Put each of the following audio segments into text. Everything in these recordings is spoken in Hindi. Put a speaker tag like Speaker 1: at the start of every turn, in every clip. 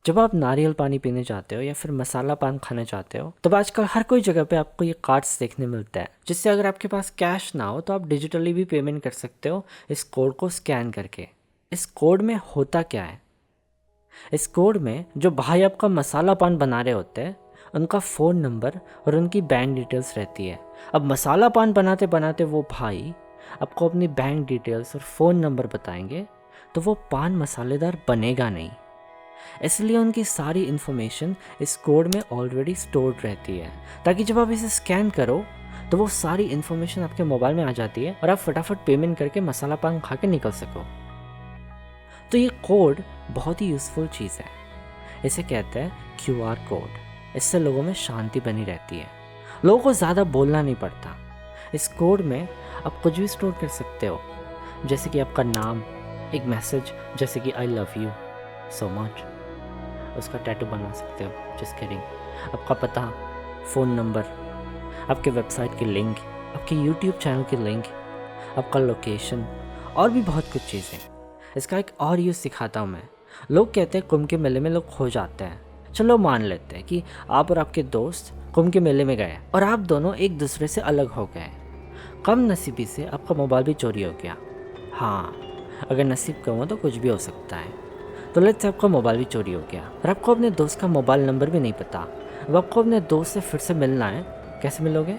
Speaker 1: जब आप नारियल पानी पीने चाहते हो या फिर मसाला पान खाना चाहते हो, तब आजकल हर कोई जगह पे आपको ये कार्ड्स देखने मिलते हैं, जिससे अगर आपके पास कैश ना हो तो आप डिजिटली भी पेमेंट कर सकते हो इस कोड को स्कैन करके। इस कोड में होता क्या है? इस कोड में जो भाई आपका मसाला पान बना रहे होते हैं, उनका फ़ोन नंबर और उनकी बैंक डिटेल्स रहती है। अब मसाला पान बनाते बनाते वो भाई आपको अपनी बैंक डिटेल्स और फ़ोन नंबर बताएंगे, तो वो पान मसालेदार बनेगा नहीं। इसलिए उनकी सारी इन्फॉर्मेशन इस कोड में ऑलरेडी स्टोर्ड रहती है, ताकि जब आप इसे स्कैन करो तो वो सारी इन्फॉर्मेशन आपके मोबाइल में आ जाती है और आप फटाफट पेमेंट करके मसाला पान खा के निकल सको। तो ये कोड बहुत ही यूज़फुल चीज़ है। इसे कहते हैं क्यूआर कोड। इससे लोगों में शांति बनी रहती है, लोगों को ज़्यादा बोलना नहीं पड़ता। इस कोड में आप कुछ भी स्टोर कर सकते हो, जैसे कि आपका नाम, एक मैसेज जैसे कि I love you so much, उसका टैटू बना सकते हो, जस्ट किडिंग, आपका पता, फ़ोन नंबर, आपके वेबसाइट की लिंक, आपके यूट्यूब चैनल की लिंक, आपका लोकेशन और भी बहुत कुछ चीज़ें। इसका एक और यूज़ सिखाता हूँ मैं। लोग कहते हैं कुंभ के मेले में लोग खो जाते हैं। चलो मान लेते हैं कि आप और आपके दोस्त कुंभ के मेले में गए और आप दोनों एक दूसरे से अलग हो गए। कम नसीबी से आपका मोबाइल भी चोरी हो गया। हाँ, अगर नसीब कम हो तो कुछ भी हो सकता है। तो लेट्स से आपका मोबाइल भी चोरी हो गया और आपको अपने दोस्त का मोबाइल नंबर भी नहीं पता। अब आपको अपने दोस्त से फिर से मिलना है, कैसे मिलोगे?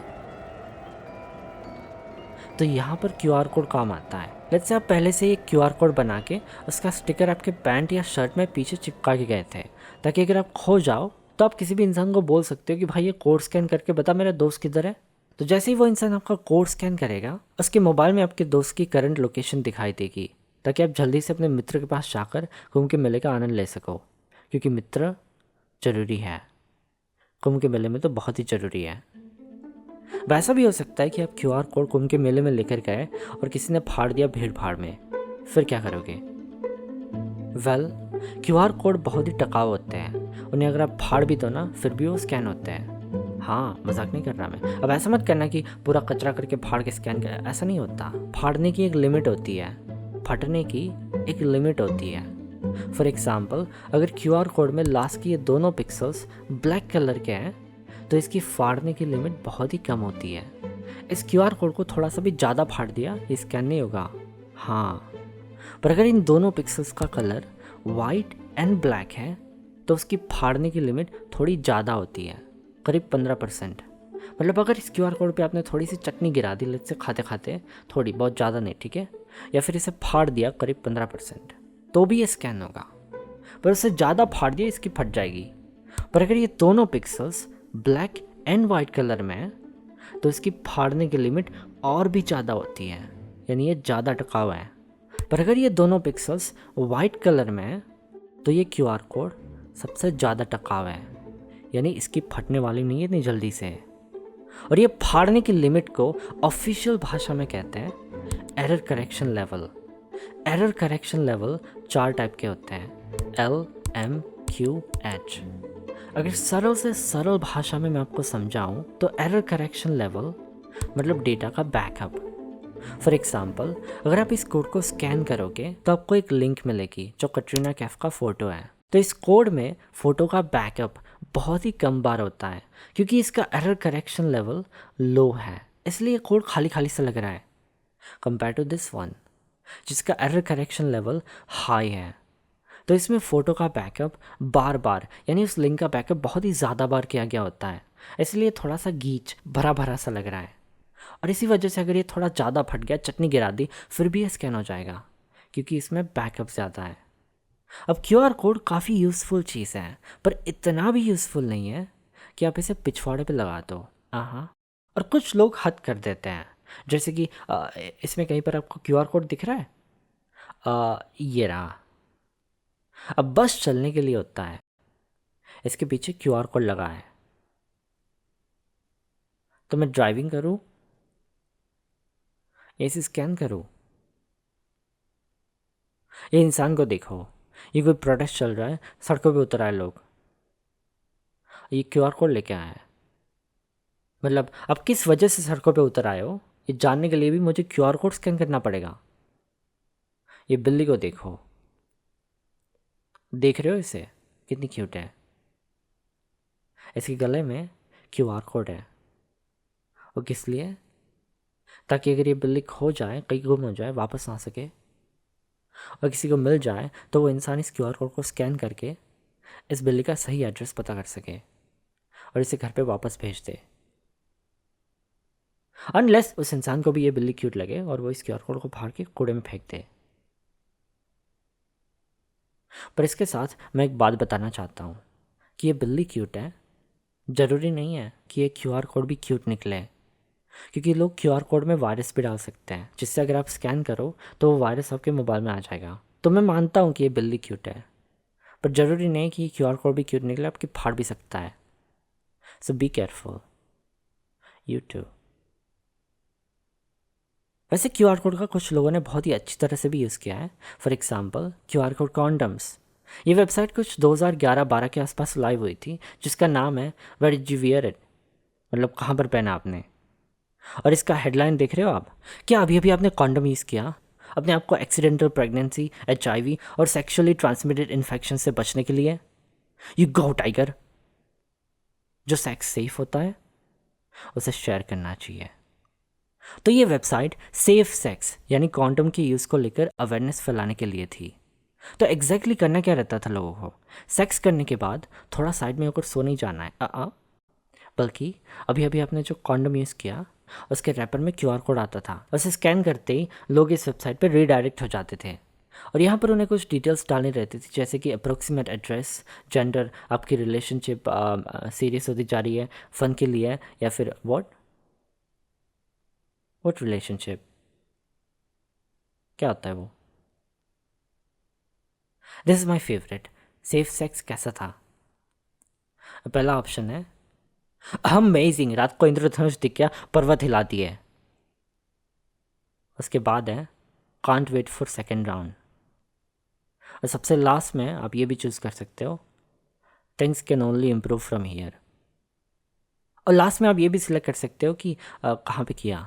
Speaker 1: तो यहाँ पर क्यूआर कोड काम आता है। लेट्स से आप पहले से एक क्यूआर कोड बना के उसका स्टिकर आपके पैंट या शर्ट में पीछे चिपका के गए थे, ताकि अगर आप खो जाओ तो आप किसी भी इंसान को बोल सकते हो कि भाई ये कोड स्कैन करके बता मेरा दोस्त किधर है। तो जैसे ही वो इंसान आपका कोड स्कैन करेगा, उसके मोबाइल में आपके दोस्त की करंट लोकेशन दिखाई देगी, ताकि आप जल्दी से अपने मित्र के पास जाकर कुंभ के मेले का आनंद ले सको, क्योंकि मित्र ज़रूरी है। कुंभ के मेले में तो बहुत ही ज़रूरी है। वैसा भी हो सकता है कि आप क्यूआर कोड कुंभ के मेले में लेकर गए और किसी ने फाड़ दिया भीड़ भाड़ में, फिर क्या करोगे? वेल, क्यूआर कोड बहुत ही टिकाऊ होते हैं। उन्हें अगर आप फाड़ भी दो ना, फिर भी वो स्कैन होते हैं। हाँ, मजाक नहीं कर रहा मैं। अब ऐसा मत करना कि पूरा कचरा करके फाड़ के स्कैन कर, ऐसा नहीं होता। फाड़ने की एक लिमिट होती है, फटने की एक लिमिट होती है। फॉर एग्जाम्पल, अगर क्यूआर कोड में लास्ट के ये दोनों पिक्सल्स ब्लैक कलर के हैं, तो इसकी फाड़ने की लिमिट बहुत ही कम होती है। इस क्यूआर कोड को थोड़ा सा भी ज़्यादा फाड़ दिया, ये स्कैन नहीं होगा। हाँ, पर अगर इन दोनों पिक्सल्स का कलर वाइट एंड ब्लैक है, तो उसकी फाड़ने की लिमिट थोड़ी ज़्यादा होती है, करीब 15%। मतलब अगर इस क्यूआर कोड पे आपने थोड़ी सी चटनी गिरा दी, लेट्स से खाते खाते, थोड़ी बहुत ज़्यादा नहीं, ठीक है, या फिर इसे फाड़ दिया करीब 15%, तो भी ये स्कैन होगा। पर उससे ज़्यादा फाड़ दिया, इसकी फट जाएगी। पर अगर ये दोनों pixels black and white colour में है, तो इसकी फाड़ने की लिमिट और भी ज़्यादा होती है, यानी ये ज़्यादा टिकाऊ है। पर अगर ये दोनों पिक्सल्स वाइट कलर में है, तो ये क्यूआर कोड सबसे ज़्यादा टिकाऊ है, यानी इसकी फटने वाली नहीं है इतनी जल्दी से। और ये फाड़ने की लिमिट को ऑफिशियल भाषा में कहते हैं error correction level. Error correction level 4 type के होते हैं, LMQH। अगर सरल से सरल भाषा में मैं आपको समझाऊं तो एरर करेक्शन लेवल मतलब डेटा का बैकअप। फॉर एग्जाम्पल, अगर आप इस कोड को स्कैन करोगे तो आपको एक लिंक मिलेगी जो कटरीना कैफ का फ़ोटो है। तो इस कोड में फ़ोटो का बैकअप बहुत ही कम बार होता है, क्योंकि इसका एरर करेक्शन लेवल लो है, इसलिए कोड खाली खाली सा लग रहा है कंपेयर टू दिस वन जिसका एरर करेक्शन लेवल हाई है। तो इसमें फ़ोटो का बैकअप बार बार, यानी उस लिंक का बैकअप बहुत ही ज़्यादा बार किया गया होता है, इसलिए थोड़ा सा गीच भरा भरा सा लग रहा है। और इसी वजह से अगर ये थोड़ा ज़्यादा फट गया, चटनी गिरा दी, फिर भी ये स्कैन हो जाएगा, क्योंकि इसमें बैकअप ज़्यादा है। अब क्यूआर कोड काफ़ी यूज़फुल चीज़ है, पर इतना भी यूज़फुल नहीं है कि आप इसे पिछवाड़े पे लगा दो। हाँ, और कुछ लोग हद कर देते हैं, जैसे कि इसमें कहीं पर आपको क्यूआर कोड दिख रहा है, ये रहा। अब बस चलने के लिए होता है, इसके पीछे क्यूआर कोड लगा है। तो मैं ड्राइविंग करूँ, इसे स्कैन करूँ, ये इंसान को देखो, ये कोई प्रोटेस्ट चल रहा है, सड़कों पे उतर आए लोग, ये क्यूआर कोड लेके आए हैं। मतलब अब किस वजह से सड़कों पे उतर आए हो, ये जानने के लिए भी मुझे क्यूआर कोड स्कैन करना पड़ेगा। ये बिल्ली को देखो, देख रहे हो इसे? कितनी क्यूट है। इसके गले में क्यूआर कोड है। वो किस लिए? ताकि अगर ये बिल्ली खो जाए, कहीं गुम हो जाए, वापस ना सके, और किसी को मिल जाए तो वो इंसान इस क्यूआर कोड को स्कैन करके इस बिल्ली का सही एड्रेस पता कर सके और इसे घर पे वापस भेज दे। अनलेस उस इंसान को भी ये बिल्ली क्यूट लगे और वो इस क्यूआर कोड को फाड़ के कूड़े में फेंक दे। पर इसके साथ मैं एक बात बताना चाहता हूँ कि ये बिल्ली क्यूट है, ज़रूरी नहीं है कि ये क्यूआर कोड भी क्यूट निकले, क्योंकि लोग क्यूआर कोड में वायरस भी डाल सकते हैं, जिससे अगर आप स्कैन करो तो वो वायरस आपके मोबाइल में आ जाएगा। तो मैं मानता हूँ कि ये बिल्ली क्यूट है, पर ज़रूरी नहीं कि क्यूआर कोड भी क्यूट निकले, आपकी फाड़ भी सकता है। सो बी केयरफुल, यू टू। वैसे क्यूआर कोड का कुछ लोगों ने बहुत ही अच्छी तरह से भी यूज़ किया है। For example QR code condoms. ये वेबसाइट कुछ 2011-12 के आसपास लाइव हुई थी, जिसका नाम है where did you wear it, मतलब कहाँ पर पहना आपने। और इसका हेडलाइन देख रहे हो आप? क्या अभी अभी आपने कॉन्डम यूज़ किया अपने आप को एक्सीडेंटल प्रेगनेंसी, HIV और सेक्सुअली ट्रांसमिटेड इन्फेक्शन से बचने के लिए? You go tiger. जो सेक्स सेफ होता है उसे शेयर करना चाहिए। तो ये वेबसाइट सेफ सेक्स यानी कॉन्डम के यूज़ को लेकर अवेयरनेस फैलाने के लिए थी। तो एग्जैक्टली करना क्या रहता था लोगों को? सेक्स करने के बाद थोड़ा साइड में होकर सो नहीं जाना है, बल्कि अभी अभी आपने जो कॉन्डम यूज़ किया उसके रैपर में क्यूआर कोड आता था। उसे स्कैन करते ही लोग इस वेबसाइट पर रीडायरेक्ट हो जाते थे और यहाँ पर उन्हें कुछ डिटेल्स डालनी रहती थी, जैसे कि अप्रोक्सीमेट एड्रेस, जेंडर, आपकी रिलेशनशिप सीरियस होती जा रही है, फ़न के लिए है, या फिर व्हाट रिलेशनशिप, क्या होता है वो। This is my favourite. Safe sex कैसा था? पहला ऑप्शन है अमेजिंग, रात को इंद्रधनुष दिख गया, पर्वत हिला दिए। उसके बाद है can't wait for second round. और सबसे लास्ट में आप ये भी चूज़ कर सकते हो, things can only improve from here. और लास्ट में आप ये भी सिलेक्ट कर सकते हो कि कहाँ पे किया,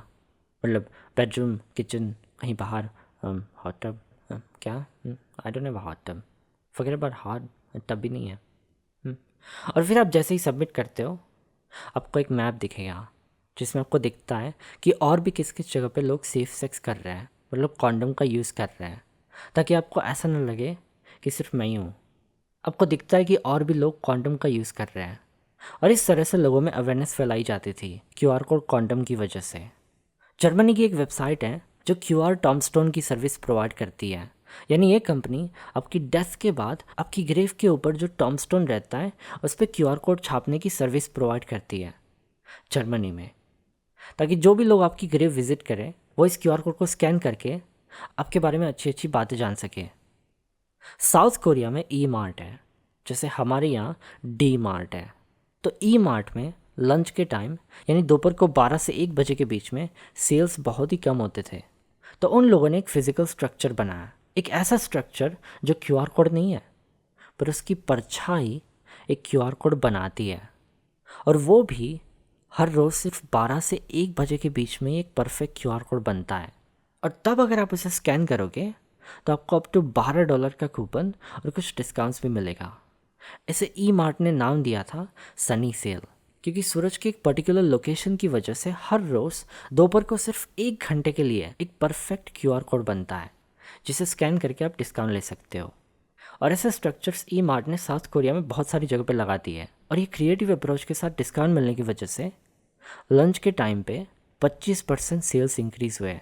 Speaker 1: मतलब बेडरूम, किचन, कहीं बाहर, हॉट टब, क्या, I don't have a hot tub, forget about hot tub भी नहीं है। और फिर आप जैसे ही सबमिट करते हो आपको एक मैप दिखेगा जिसमें आपको दिखता है कि और भी किस किस जगह पे लोग सेफ सेक्स कर रहे हैं, मतलब कॉन्डम का यूज़ कर रहे हैं, ताकि आपको ऐसा ना लगे कि सिर्फ मैं ही हूँ। आपको दिखता है कि और भी लोग कॉन्डम का यूज़ कर रहे हैं और इस तरह से लोगों में अवेयरनेस फैलाई जाती थी क्यूआर कोड कॉन्डम की वजह से। जर्मनी की एक वेबसाइट है जो क्यूआर टॉम्बस्टोन की सर्विस प्रोवाइड करती है, यानी ये कंपनी आपकी डेथ के बाद आपकी ग्रेव के ऊपर जो टॉम्बस्टोन रहता है उस पर क्यूआर कोड छापने की सर्विस प्रोवाइड करती है जर्मनी में, ताकि जो भी लोग आपकी ग्रेव विजिट करें वो इस क्यूआर कोड को स्कैन करके आपके बारे में अच्छी अच्छी बातें जान सके। साउथ कोरिया में ई मार्ट है, जैसे हमारे यहाँ डी मार्ट है। तो ई मार्ट में लंच के टाइम यानी दोपहर को 12 से 1 बजे के बीच में सेल्स बहुत ही कम होते थे। तो उन लोगों ने एक फिज़िकल स्ट्रक्चर बनाया, एक ऐसा स्ट्रक्चर जो क्यूआर कोड नहीं है पर उसकी परछाई एक क्यूआर कोड बनाती है, और वो भी हर रोज़ सिर्फ 12 से 1 बजे के बीच में एक परफेक्ट क्यूआर कोड बनता है। और तब अगर आप उसे स्कैन करोगे तो आपको अप टू $12 का कूपन और कुछ डिस्काउंट्स भी मिलेगा। इसे ई मार्ट ने नाम दिया था सनी सेल, क्योंकि सूरज की एक पर्टिकुलर लोकेशन की वजह से हर रोज़ दोपहर को सिर्फ 1 घंटे के लिए एक परफेक्ट क्यूआर कोड बनता है जिसे स्कैन करके आप डिस्काउंट ले सकते हो। और ऐसे स्ट्रक्चर्स ई मार्ट ने साउथ कोरिया में बहुत सारी जगह पे लगा दी है, और ये क्रिएटिव अप्रोच के साथ डिस्काउंट मिलने की वजह से लंच के टाइम पे 25% सेल्स इंक्रीज हुए।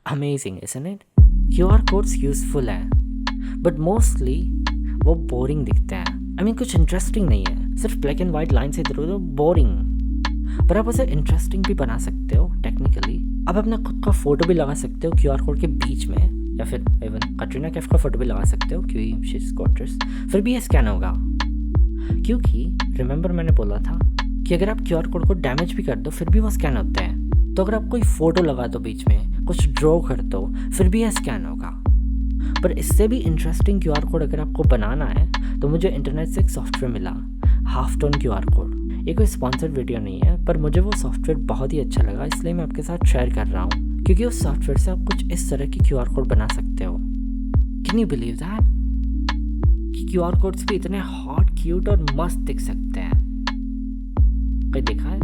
Speaker 1: Amazing isn't it? QR codes useful है बट मोस्टली वो बोरिंग दिखते हैं। कुछ इंटरेस्टिंग नहीं है, सिर्फ ब्लैक एंड वाइट लाइन से इधर उधर, बोरिंग। पर आप उसे इंटरेस्टिंग भी बना सकते हो टेक्निकली। आप अपना खुद का फोटो भी लगा सकते हो क्यूआर कोड के बीच में, या फिर इवन कटरीना कैफ का फोटो भी लगा सकते हो क्योंकि शी इज गॉर्जियस, फिर भी ये स्कैन होगा। क्योंकि रिमेंबर मैंने बोला था कि अगर आप क्यूआर कोड को डैमेज भी कर दो फिर भी वो स्कैन होते हैं। तो अगर आप कोई फ़ोटो लगा दो बीच में, कुछ ड्रॉ कर दो, फिर भी यह स्कैन होगा। पर इससे भी इंटरेस्टिंग क्यूआर कोड अगर आपको बनाना है तो मुझे इंटरनेट से एक सॉफ्टवेयर मिला, हाफ टोन क्यूआर कोड। ये कोई स्पॉन्सर्ड वीडियो नहीं है, पर मुझे वो सॉफ्टवेयर बहुत ही अच्छा लगा, इसलिए मैं आपके साथ शेयर कर रहा हूँ। क्योंकि उस सॉफ्टवेयर से आप कुछ इस तरह की क्यूआर कोड बना सकते हो। Can you believe that? कि क्यूआर कोड्स भी इतने हॉट, क्यूट और मस्त दिख सकते हैं। कोई देखा है?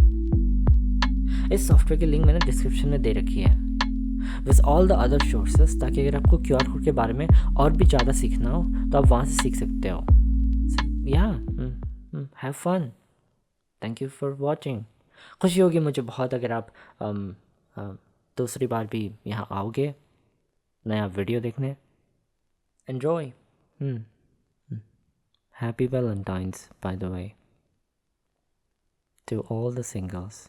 Speaker 1: इस सॉफ्टवेयर की लिंक मैंने डिस्क्रिप्शन में दे रखी है with all the other sources, ताकि अगर आपको क्यूआर कोड के बारे में और भी ज़्यादा सीखना हो तो आप वहाँ से सीख सकते हो। या have fun. Thank you for watching. खुशी होगी मुझे बहुत अगर आप दूसरी बार भी यहाँ आओगे नया वीडियो देखने। Enjoy. Happy valentines by the way to all the singles.